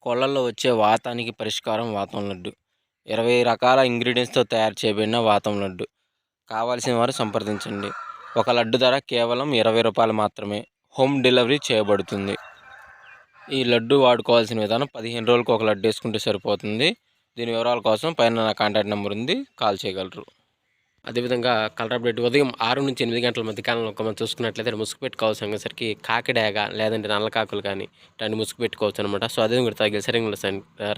కోళ్ళల్లో వచ్చే వాతానికి పరిష్కారం వాతం లడ్డు. 20 రకాల ఇంగ్రీడియెంట్స్‌తో తయారు చేయబడిన వాతం లడ్డు. కావాల్సిన వారు సంప్రదించండి. ఒక లడ్డు ధర కేవలం రూ. 20 మాత్రమే. హోమ్ డెలివరీ చేయబడుతుంది. ఈ లడ్డు వాడుకోవాల్సిన విధానం 15 రోజులకు ఒక లడ్డు వేసుకుంటే సరిపోతుంది. దీని వివరాల కోసం పైన నా కాంటాక్ట్ నెంబర్ ఉంది, కాల్ చేయగలరు. అదేవిధంగా కలర్ అప్డేట్ ఉదయం 6 నుంచి 8 గంటల మధ్య కాలంలో మనం చూసుకున్నట్లయితే ముసుగు పెట్టుకోవాల్సిన అనేసరికి కాకిడాగ లేదంటే నల్ల కాకులు కానీ ఇట్లాంటి ముసుగు పెట్టుకోవచ్చు అనమాట. సో అదే కూడా తగిలిసరి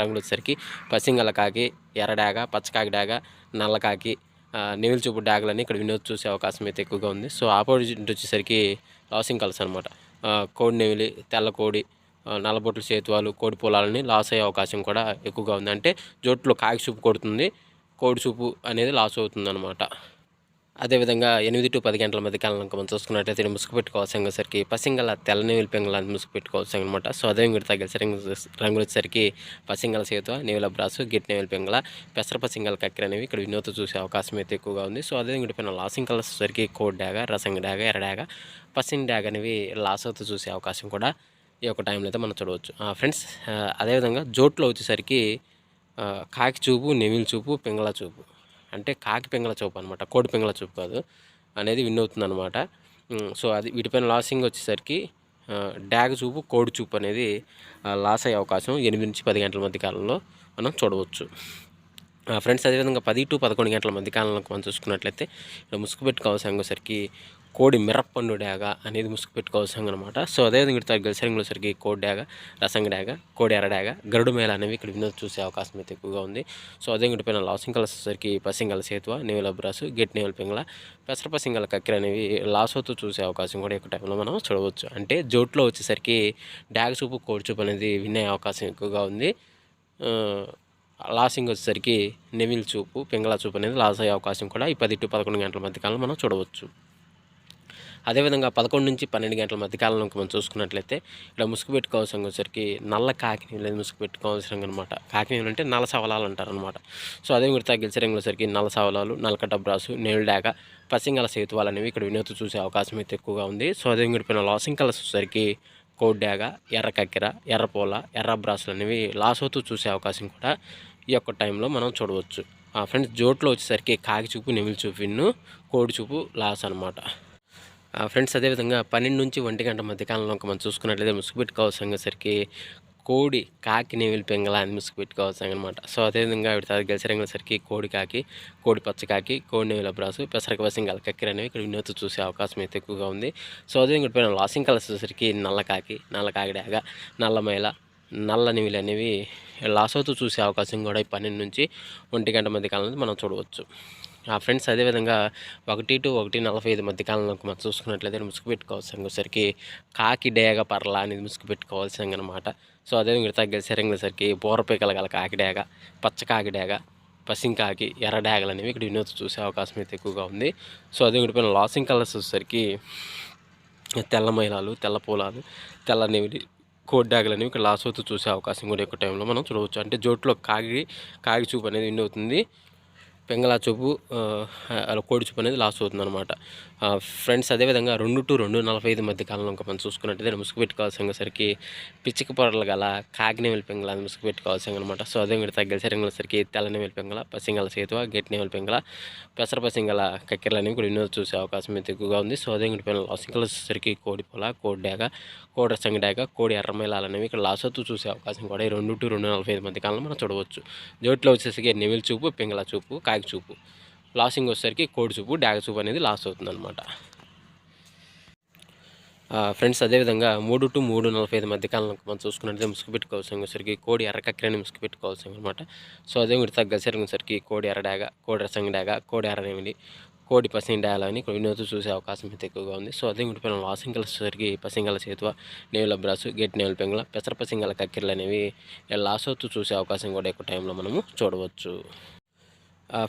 రంగులు వచ్చేసరికి పసింగల కాకి, ఎర్రడాగ, పచ్చకాకి డాగ, నల్ల కాకి, నెవిలి చూపు డాగలని ఇక్కడ వినోద్ చూసే అవకాశం అయితే ఎక్కువగా ఉంది. సో ఆపోజిట్ వచ్చేసరికి లాసింగ్ కలర్స్ అనమాట. కోడి నెవిలి, తెల్ల కోడి, నల్లబొట్లు సేతువాలు, కోడి పొలాలని లాస్ అయ్యే అవకాశం కూడా ఎక్కువగా ఉంది. అంటే జోట్లో కాకి చూపు కొడుతుంది, కోడి చూపు అనేది లాస్ అవుతుంది అనమాట. అదేవిధంగా 8 to 10 గంటల మధ్య కాలంలో మనం చూసుకున్నట్లయితే ముసుగు పెట్టుకోవాల్సిన సరికి పసింగల తెల్లని పెంగళ ముసుగు పెట్టుకోవాల్సిన అనమాట. సో అదే కూడా తగ్గిన రంగులు వచ్చేసరికి పసింగల సేతు, నేవుల బ్రాసు, గిట్ నేవుల పెంగళ, పెసర పసింగల కక్కెర అనేవి ఇక్కడ వినోద్ చూసే అవకాశం అయితే ఎక్కువగా ఉంది. సో అదే కూడా పైన లాసింగ్ కలర్స్ వచ్చేసరికి కోడ్ డాగ, రసంగ డాగ, ఎర్రడాగ, పసింగ్ డాగ అనేవి లాస్ అవుతూ చూసే అవకాశం కూడా ఈ యొక్క టైంలో అయితే మనం చూడవచ్చు ఫ్రెండ్స్. అదేవిధంగా జోట్లో వచ్చేసరికి కాకి చూపు, నెమిలి చూపు, పింగళ చూపు, అంటే కాకి పింగళ చూపు అనమాట, కోడి పింగళ చూపు కాదు అనేది విన్ అవుతుంది అనమాట. సో అది వీటిపైన లాసింగ్ వచ్చేసరికి డాగ్ చూపు, కోడి చూపు అనేది లాస్ అయ్యే అవకాశం 8 నుంచి 10 గంటల మధ్య కాలంలో మనం చూడవచ్చు ఫ్రెండ్స్. అదేవిధంగా 10 to 11 గంటల మధ్య కాలంలో మనం చూసుకున్నట్లయితే ఇక్కడ ముసుగు పెట్టుకోవాల్సిన సరికి కోడి మిరప్పండు డాగ అనేది ముసుగు పెట్టుకోవాల్సిన అనమాట. సో అదేవిధంగా ఇక్కడ గెలిసరింగ్లో సరికి కోడి డాగ, రసంగ డాగ, కోడి ఎర్ర డాగ, గరుడు మేళ అనేవి ఇక్కడ వినోద్ చూసే అవకాశం అయితే ఎక్కువగా ఉంది. సో అదే పైన లాసింగ్ కలర్స్ సరికి పసింగల సేతువ, నేవుల బ్రాసు, గెట్ నేవుల పింగళ, పెసర పసింగల కక్కెర అనేవి లాస్ అవుతూ చూసే అవకాశం కూడా ఎక్కువ టైంలో మనం చూడవచ్చు. అంటే జోట్లో వచ్చేసరికి డాగ చూపు, కోడి చూపు అనేది వినే అవకాశం ఎక్కువగా ఉంది. లాసింగ్ వచ్చేసరికి నెవిల్ చూపు, పింగళ చూపు అనేది లాస్ అయ్యే అవకాశం కూడా ఈ 10 to 11 గంటల మధ్య కాలంలో మనం చూడవచ్చు. అదేవిధంగా 11 నుంచి 12 గంటల మధ్య కాలంలో మనం చూసుకున్నట్లయితే ఇక్కడ ముసుగు పెట్టుకోవాల్సిన వచ్చేసరికి నల్ల కాకిని ముసుగు పెట్టుకోవాల్సిన అనమాట. కాకినీళ్ళు అంటే నల్ల సవలాలు అంటారు అనమాట. సో అదే మీరు తగ్గిన సరికి నల్ల సవలాలు, నల్లకట్ట బ్రాసు, నేవుల డాగ, పసింగల సేతువాలు అనేవి ఇక్కడ వినోద్ చూసే అవకాశం అయితే ఎక్కువగా ఉంది. సో అదే పైన లాసింగ్ కలర్స్ వచ్చేసరికి కోడి డాగ, ఎర్ర కక్కెర, ఎర్ర పోల, ఎర్ర బ్రాసులు అనేవి లాస్ అవుతూ చూసే అవకాశం కూడా ఈ యొక్క టైంలో మనం చూడవచ్చు ఫ్రెండ్స్. జోట్లో వచ్చేసరికి కాకి చూపు, నెమిలి చూపు విన్ను, కోడి చూపు లాస్ అనమాట ఫ్రెండ్స్. అదేవిధంగా 12 నుంచి 1 గంట మధ్యకాలంలో మనం చూసుకున్నట్లయితే ముసుగు పెట్టుకోవాల్సిన సరికి కోడి, కాకి, నెవిలి పెంగళ అని ముసుగు పెట్టుకోవాల్సిన అనమాట. సో అదేవిధంగా గెలిసరంగుల సరికి కోడి కాకి, కోడి పచ్చకాకి, కోడి నెవిల బ్రాసు, పెసరక పసింగల కక్కెర అనేవి ఇక్కడ వినోద్ చూసే అవకాశం అయితే ఎక్కువగా ఉంది. సో అదేవిధంగా పైన లాసింగ్ కలర్స్ వచ్చేసరికి నల్ల కాకి డాగ, నల్ల మైల, నల్ల నెవిలి అనేవి లాస్ అవుతూ చూసే అవకాశం కూడా ఈ 12 నుంచి 1 గంట మధ్య కాలంలో మనం చూడవచ్చు ఫ్రెండ్స్. అదేవిధంగా 1 to 1:45 మధ్య కాలంలో మనం చూసుకున్నట్లయితే ముసుగు పెట్టుకోవాల్సిన సరికి కాకి డేగ పర్ల అనేది ముసుగు పెట్టుకోవాల్సిన అనమాట. సో అదేవిధంగా తగ్గ సరికి బోరపీకల గల కాకి డేగ, పచ్చ కాకి డేగ, పసింకాకి, ఎర్ర డాగలు అనేవి ఇక్కడ వినోద్ చూసే అవకాశం అయితే ఎక్కువగా ఉంది. సో అదే పైన లాసింగ్ కలర్స్ వచ్చేసరికి తెల్ల మైలాలు, తెల్ల పూలాలు, తెల్ల నెవిలి, కోడి డాగలు అనేవి ఇక్కడ లాస్ అవుతూ చూసే అవకాశం కూడా ఎక్కువ టైంలో మనం చూడవచ్చు. అంటే జోట్లో కాకి చూపు అనేది విన్ అవుతుంది, పెంగళ చూపు, కోడి చూపు అనేది లాస్ అవుతుంది అనమాట ఫ్రెండ్స్. అదేవిధంగా 2 to 2:45 మధ్య కాలంలో మనం చూసుకున్నట్టయితే ముసుగు పెట్టుకోవాల్సిన సరికి పిచ్చిక పొరలు గల కాకినేవెల పెంగళ అది ముసుగు పెట్టుకోవాల్సిన అనమాట. సో అదే మీరు తగ్గల సరికి తెల్లనేవెల పెంగళ, పసింగల సేతువ, గెట్నేవెల పెంగళ, పెసర పసింగల కక్కెరలు అనేవి కూడా వినోద్ చూసే అవకాశం అయితే ఎక్కువగా ఉంది. సో అదే పైన లాసింగ్ సరికి కోడి పొల, కోడి డాగ, కోడి రసంగి డాగ, కోడి ఎర్రమైలాలు అనేవి ఇక్కడ లాస్ అవుతూ చూసే అవకాశం కూడా ఈ 2 to 2:45 మధ్య కాలంలో మనం చూడవచ్చు. జోట్లో వచ్చేసరికి నెవిల్ చూపు, పెంగళ చూపు, కాకి చూపు, లాసింగ్ వచ్చేసరికి కోడి చూపు, డాగ చూపు అనేది లాస్ అవుతుంది అనమాట ఫ్రెండ్స్. అదేవిధంగా 3 to 3:45 మధ్య కాలంలో మనం చూసుకున్నట్లయితే ముసుగు పెట్టుకోవాల్సిన సరికి కోడి ఎర్ర కక్కెరని ముసుగు పెట్టుకోవాల్సిన అనమాట. సో అదే మీరు తగ్గ సరికి కోడి ఎర్ర డాగ, కోడి రసంగి డాగ, కోడి ఎర్ర నెమిలి, కోడి పసింగ్ డాగ అని వినోద్ చూసే అవకాశం అయితే ఎక్కువగా ఉంది. సో అదే పైన లాసింగ్ కలర్స్ సరికి పసింగల సేతువ, నేవుల బ్రాసు, గెట్ నేవుల పెంగళ, పెసర పసింగల కక్కెరలు అనేవి లాస్ అవుతూ చూసే అవకాశం కూడా ఎక్కువ టైంలో మనము చూడవచ్చు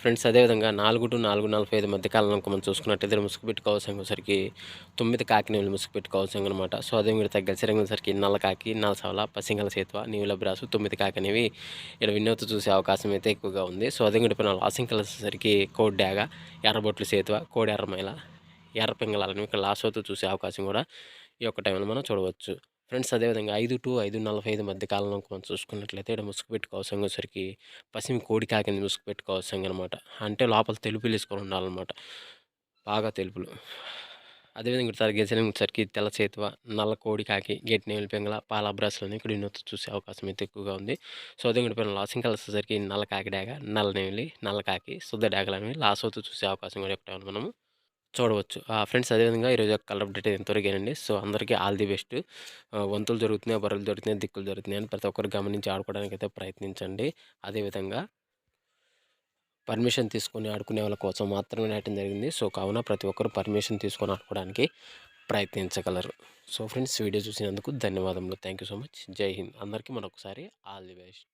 ఫ్రెండ్స్. అదేవిధంగా 4 to 4:45 మధ్య కాలంలో మనం చూసుకున్నట్టయితే ముసుగు పెట్టుకోవాల్సిన సరికి 9 కాకినేవులు ముసుగు పెట్టుకోవాల్సిన అనమాట. సో అదే మీరు తగ్గ సరికి నల్ల కాకి, నల్ల సవల, పసింగల సేతువ, నీవుల బ్రాసు, 9 కాకి అనేవి ఇక్కడ వినోద్ చూసే అవకాశం అయితే ఎక్కువగా ఉంది. సో అదే పైన లాసింగ్ కలర్స్ సరికి కోడి డాగ, ఎర్రబొట్లు సేతువ, కోడి ఎర్రమైల, ఎర్ర పింగళాలను ఇక్కడ లాస్ అవుతూ చూసే అవకాశం కూడా ఈ యొక్క టైంలో మనం చూడవచ్చు ఫ్రెండ్స్ అదేవిధంగా 5-5:45 మధ్య కాలంలో మనం చూసుకున్నట్లయితే ఇక్కడ ముసుగుపెట్టి కౌసంగి వచ్చేసరికి పసిమి కోడి కాకింది ముసుగుపెట్టి కౌసంగి అనమాట. అంటే లోపల తెలుపులేసుకొని ఉండాలన్నమాట. బాగా తెలుపులు. అదేవిధంగా ఇక్కడ గెజలింగ్ వచ్చేసరికి తెల్ల చేతువ, నల్ల కోడి కాకి, గెట్టి నేమిలి పింగళ, పాల బ్రాస్లని ఇక్కడ వినొచ్చు చూసే అవకాశం అయితే ఎక్కువగా ఉంది. సో అదే ఇక్కడ లాసింగ్ కలర్స్ వచ్చేసరికి నల్ల కాకి డాగ, నల్ల నెమిలి, నల్ల కాకి, శుద్ధ డాగలు అనేవి లాస్ అవుతూ చూసే అవకాశం కూడా ఇక్కడ మనము చూడవచ్చు. ఫ్రెండ్స్ అదేవిధంగా ఈరోజు యొక్క కలర్ అప్డేట్ ఇంతవరకేనండి. సో అందరికీ ఆల్ ది బెస్ట్. వంతులు జరుగుతున్నాయి, బర్రెలు జరుగుతున్నాయి, దిక్కులు జరుగుతున్నాయి అని ప్రతి ఒక్కరు గమనించి ఆడుకోవడానికి అయితే ప్రయత్నించండి. అదేవిధంగా పర్మిషన్ తీసుకొని ఆడుకునే వాళ్ళ కోసం మాత్రమే నాటడం జరిగింది. సో కావున ప్రతి ఒక్కరు పర్మిషన్ తీసుకొని ఆడుకోవడానికి ప్రయత్నించగలరు. సో ఫ్రెండ్స్ వీడియో చూసినందుకు ధన్యవాదములు. Thank you so much. జై హింద్. అందరికీ మరొకసారి ఆల్ ది బెస్ట్.